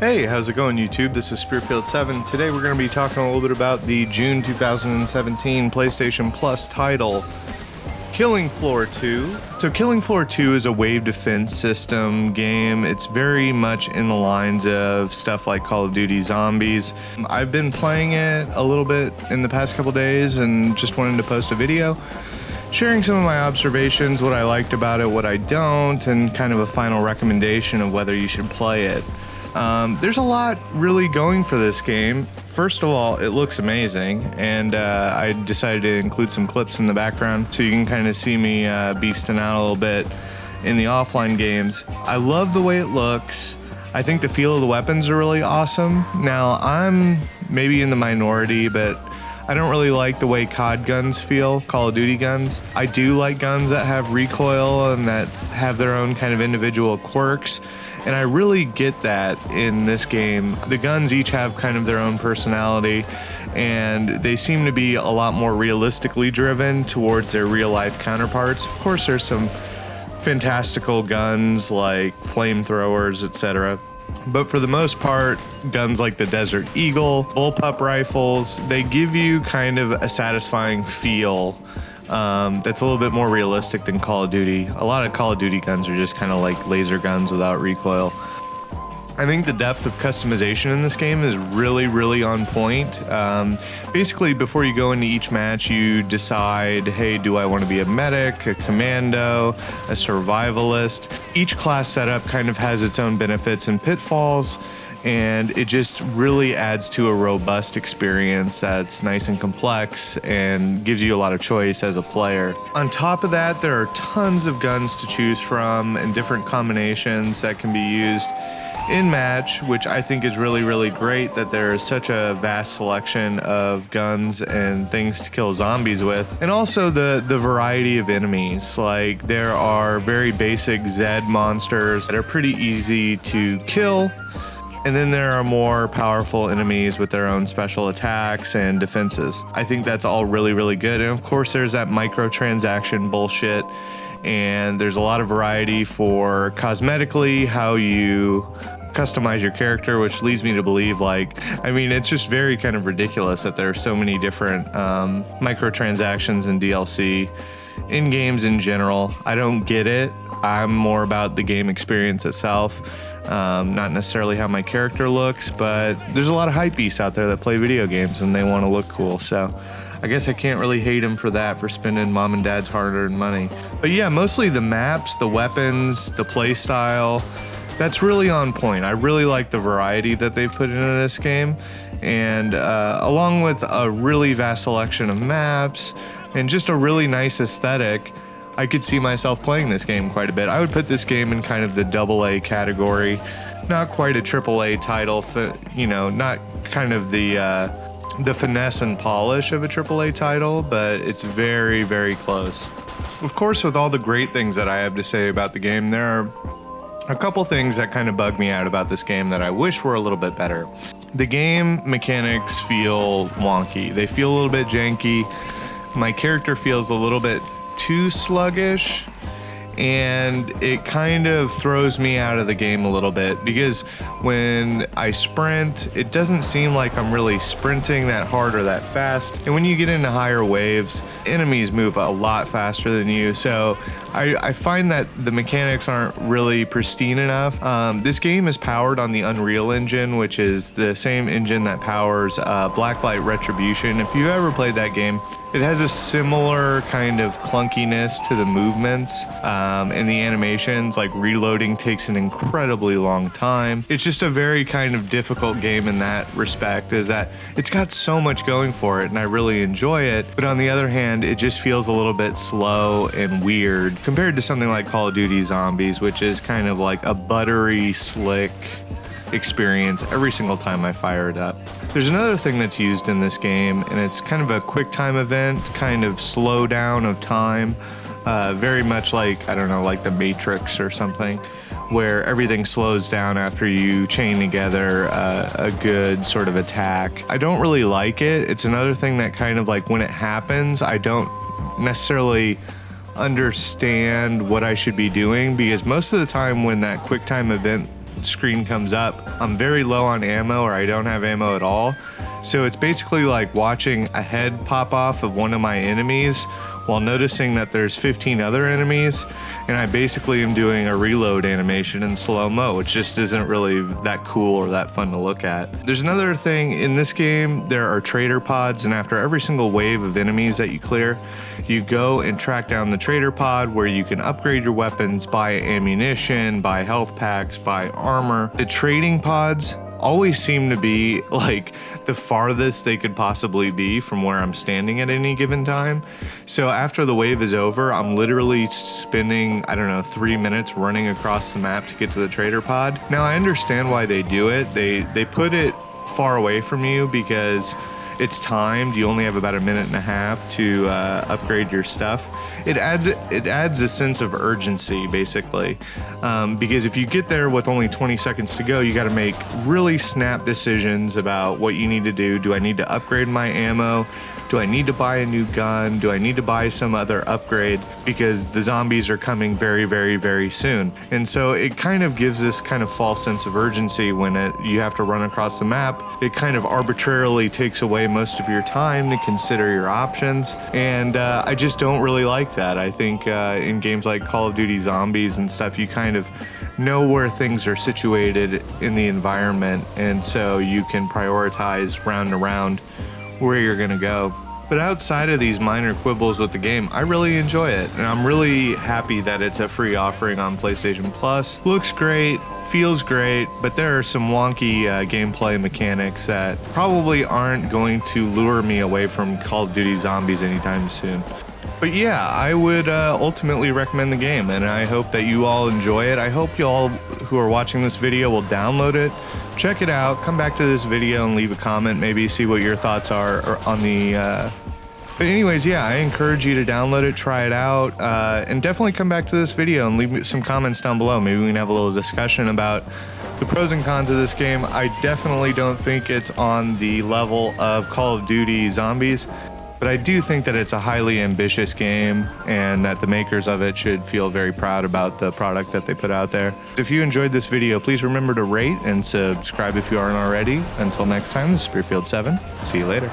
Hey, how's it going, YouTube? This is Spearfield7. Today we're going to be talking a little bit about the June 2017 PlayStation Plus title, Killing Floor 2. So Killing Floor 2 is a wave defense system game. It's very much in the lines of stuff like Call of Duty Zombies. I've been playing it a little bit in the past couple days and just wanted to post a video sharing some of my observations, what I liked about it, what I don't, and kind of a final recommendation of whether you should play it. There's a lot really going for this game. First of all, it looks amazing, and I decided to include some clips in the background so you can kind of see me beasting out a little bit in the offline games. I love the way it looks. I think the feel of the weapons are really awesome. Now, I'm maybe in the minority, but I don't really like the way COD guns feel, Call of Duty guns. I do like guns that have recoil and that have their own kind of individual quirks. And I really get that in this game. The guns each have kind of their own personality, and they seem to be a lot more realistically driven towards their real-life counterparts. Of course, there's some fantastical guns like flamethrowers, etc. But for the most part, guns like the Desert Eagle, bullpup rifles, they give you kind of a satisfying feel that's a little bit more realistic than Call of Duty. A lot of Call of Duty guns are just kind of like laser guns without recoil. I think the depth of customization in this game is really, really on point. Basically, before you go into each match, you decide, hey, do I want to be a medic, a commando, a survivalist? Each class setup kind of has its own benefits and pitfalls, and it just really adds to a robust experience that's nice and complex and gives you a lot of choice as a player. On top of that, there are tons of guns to choose from and different combinations that can be used in match, which I think is really, really great that there is such a vast selection of guns and things to kill zombies with. And also the variety of enemies. Like, there are very basic Zed monsters that are pretty easy to kill. And then there are more powerful enemies with their own special attacks and defenses. I think that's all really, really good. And of course, there's that microtransaction bullshit. And there's a lot of variety for cosmetically how you customize your character, which leads me to believe, it's just very kind of ridiculous that there are so many different microtransactions and DLC in games in general. I don't get it. I'm more about the game experience itself, not necessarily how my character looks, but there's a lot of hypebeasts out there that play video games and they want to look cool, so I guess I can't really hate him for that, for spending mom and dad's hard-earned money. But yeah, mostly the maps, the weapons, the play style, that's really on point. I really like the variety that they've put into this game, and along with a really vast selection of maps and just a really nice aesthetic, I could see myself playing this game quite a bit. I would put this game in kind of the AA category, not quite a AAA title, not kind of the finesse and polish of a AAA title, but it's very, very close. Of course, with all the great things that I have to say about the game, there are a couple things that kind of bug me out about this game that I wish were a little bit better. The game mechanics feel wonky. They feel a little bit janky. My character feels a little bit too sluggish, and it kind of throws me out of the game a little bit because when I sprint, it doesn't seem like I'm really sprinting that hard or that fast. And when you get into higher waves, enemies move a lot faster than you, so I find that the mechanics aren't really pristine enough. This game is powered on the Unreal Engine, which is the same engine that powers Blacklight Retribution. If you've ever played that game, it has a similar kind of clunkiness to the movements and the animations. Like, reloading takes an incredibly long time. It's just a very kind of difficult game in that respect, is that it's got so much going for it and I really enjoy it, but on the other hand, it just feels a little bit slow and weird compared to something like Call of Duty Zombies, which is kind of like a buttery, slick experience every single time I fire it up. There's another thing that's used in this game, and it's kind of a quick time event, kind of slow down of time, very much like, I don't know, like the Matrix or something, where everything slows down after you chain together a good sort of attack. I don't really like it. It's another thing that kind of like when it happens, I don't necessarily understand what I should be doing, because most of the time when that QuickTime event screen comes up, I'm very low on ammo, or I don't have ammo at all. So it's basically like watching a head pop off of one of my enemies while noticing that there's 15 other enemies, and I basically am doing a reload animation in slow-mo, which just isn't really that cool or that fun to look at. There's another thing in this game. There are trader pods, and after every single wave of enemies that you clear, you go and track down the trader pod where you can upgrade your weapons, buy ammunition, buy health packs, buy armor. The trading pods always seem to be like the farthest they could possibly be from where I'm standing at any given time. So after the wave is over, I'm literally spending, I don't know, 3 minutes running across the map to get to the trader pod. Now I understand why they do it. They put it far away from you because it's timed. You only have about 1.5 minutes to upgrade your stuff. It adds a sense of urgency, basically, because if you get there with only 20 seconds to go, you got to make really snap decisions about what you need to do. Do I need to upgrade my ammo? Do I need to buy a new gun? Do I need to buy some other upgrade? Because the zombies are coming very, very, very soon. And so it kind of gives this kind of false sense of urgency when you have to run across the map. It kind of arbitrarily takes away most of your time to consider your options. And I just don't really like that. I think in games like Call of Duty Zombies and stuff, you kind of know where things are situated in the environment. And so you can prioritize round to round where you're gonna go. But outside of these minor quibbles with the game, I really enjoy it, and I'm really happy that it's a free offering on PlayStation Plus. Looks great, feels great, but there are some wonky gameplay mechanics that probably aren't going to lure me away from Call of Duty Zombies anytime soon. But yeah, I would ultimately recommend the game, and I hope that you all enjoy it. I hope you all who are watching this video will download it, check it out, come back to this video and leave a comment, maybe see what your thoughts are on the... But anyways, yeah, I encourage you to download it, try it out, and definitely come back to this video and leave me some comments down below. Maybe we can have a little discussion about the pros and cons of this game. I definitely don't think it's on the level of Call of Duty Zombies, but I do think that it's a highly ambitious game and that the makers of it should feel very proud about the product that they put out there. If you enjoyed this video, please remember to rate and subscribe if you aren't already. Until next time, this is Spearfield7. See you later.